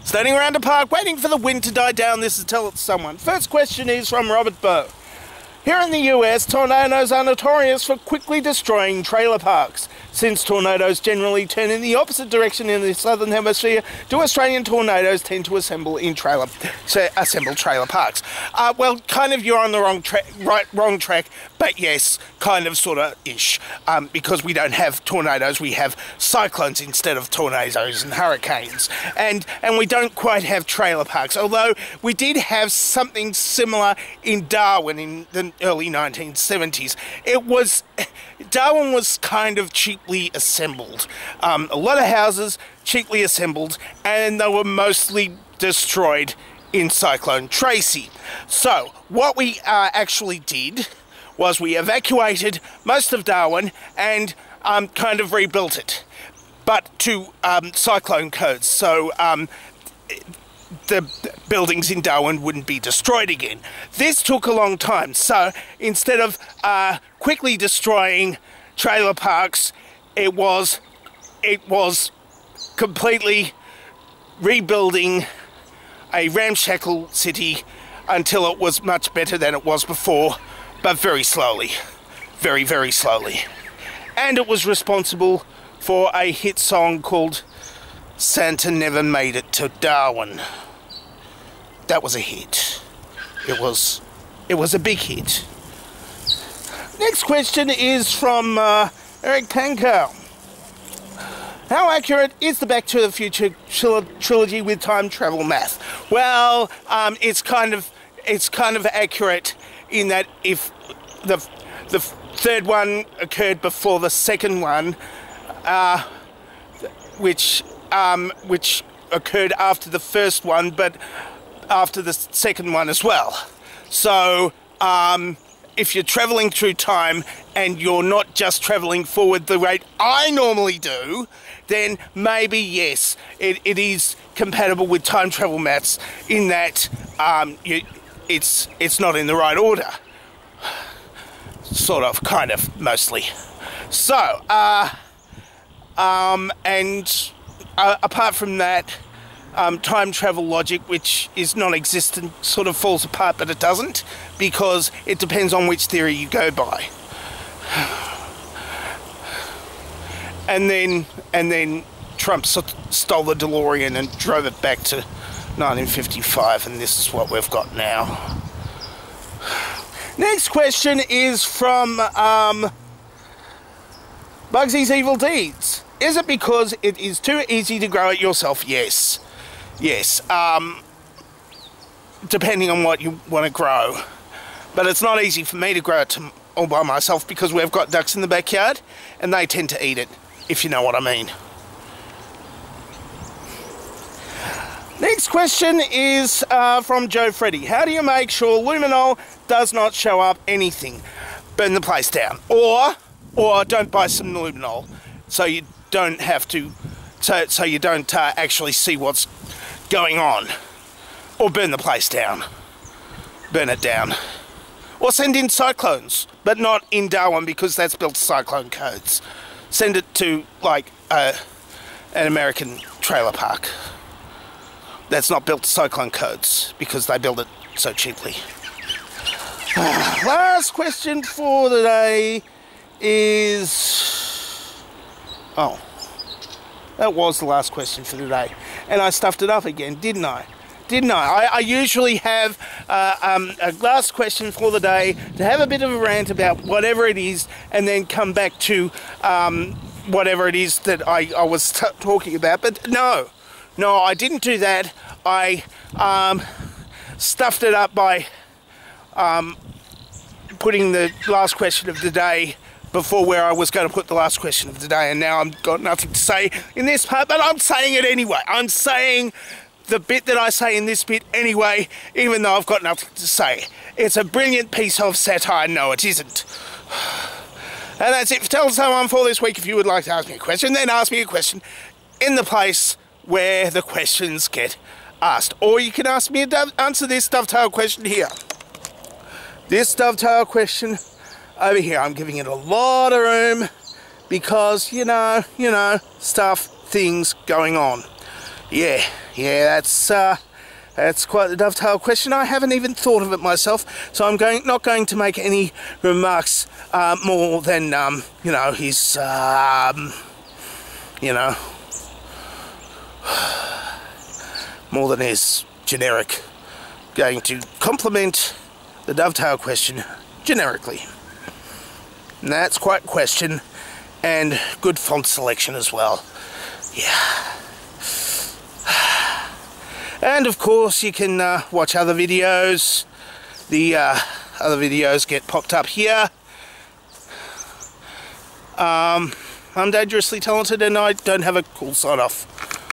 Standing around a park waiting for the wind to die down. This is Tell It to Someone. First question is from Robert Bowe. Here in the US, tornadoes are notorious for quickly destroying trailer parks. Since tornadoes generally turn in the opposite direction in the southern hemisphere, do Australian tornadoes tend to assemble trailer parks? Well, kind of, you're on the wrong track, but yes, kind of, sort of ish. Because we don't have tornadoes, we have cyclones instead of tornadoes and hurricanes, and we don't quite have trailer parks. Although we did have something similar in Darwin in the early 1970s. Darwin was kind of cheaply assembled. A lot of houses cheaply assembled, and they were mostly destroyed in Cyclone Tracy. So what we actually did was we evacuated most of Darwin and kind of rebuilt it, but to cyclone codes. So the buildings in Darwin wouldn't be destroyed again. This took a long time, so instead of quickly destroying trailer parks, it was completely rebuilding a ramshackle city until it was much better than it was before, but very slowly, very, very slowly. And it was responsible for a hit song called Santa Never Made It to Darwin. That was a hit. It was a big hit. Next question is from Eric Pankow. How accurate is the Back to the Future trilogy with time travel math? Well, it's kind of accurate in that if the third one occurred before the second one, which occurred after the first one, but after the second one as well. So if you're traveling through time and you're not just traveling forward the rate I normally do, then maybe yes, it is compatible with time travel maths in that it's not in the right order. Sort of, kind of, mostly. So, apart from that, time travel logic, which is non-existent, sort of falls apart, but it doesn't, because it depends on which theory you go by. And then Trump stole the DeLorean and drove it back to 1955, and this is what we've got now. Next question is from Bugsy's Evil Deeds. Is it because it is too easy to grow it yourself? Yes. Yes. Depending on what you want to grow. But it's not easy for me to grow it all by myself because we've got ducks in the backyard and they tend to eat it, if you know what I mean. Next question is from Joe Freddy. How do you make sure luminol does not show up anything? Burn the place down. Or don't buy some luminol so you don't have to, so you don't actually see what's going on. Or burn the place down. Burn it down. Or send in cyclones, but not in Darwin because that's built to cyclone codes. Send it to, like, an American trailer park that's not built to cyclone codes because they build it so cheaply. Last question for the day is... Oh, that was the last question for the day. And I stuffed it up again, didn't I? I usually have a last question for the day to have a bit of a rant about whatever it is and then come back to whatever it is that I was talking about. But no, I didn't do that. I stuffed it up by putting the last question of the day before where I was going to put the last question of the day, and now I've got nothing to say in this part, but I'm saying it anyway. I'm saying the bit that I say in this bit anyway, even though I've got nothing to say. It's a brilliant piece of satire. No, it isn't. And that's it for Tell Someone for this week. If you would like to ask me a question, then ask me a question in the place where the questions get asked. Or you can ask me to answer this dovetail question here. This dovetail question over here, I'm giving it a lot of room because, you know, stuff, things going on. Yeah, that's quite the dovetail question. I haven't even thought of it myself, so I'm not going to make any remarks more than you know, his you know, more than his generic. Going to compliment the dovetail question generically. And that's quite question, and good font selection as well. Yeah. And of course you can watch other videos. The other videos get popped up here. I'm dangerously talented and I don't have a cool sign off.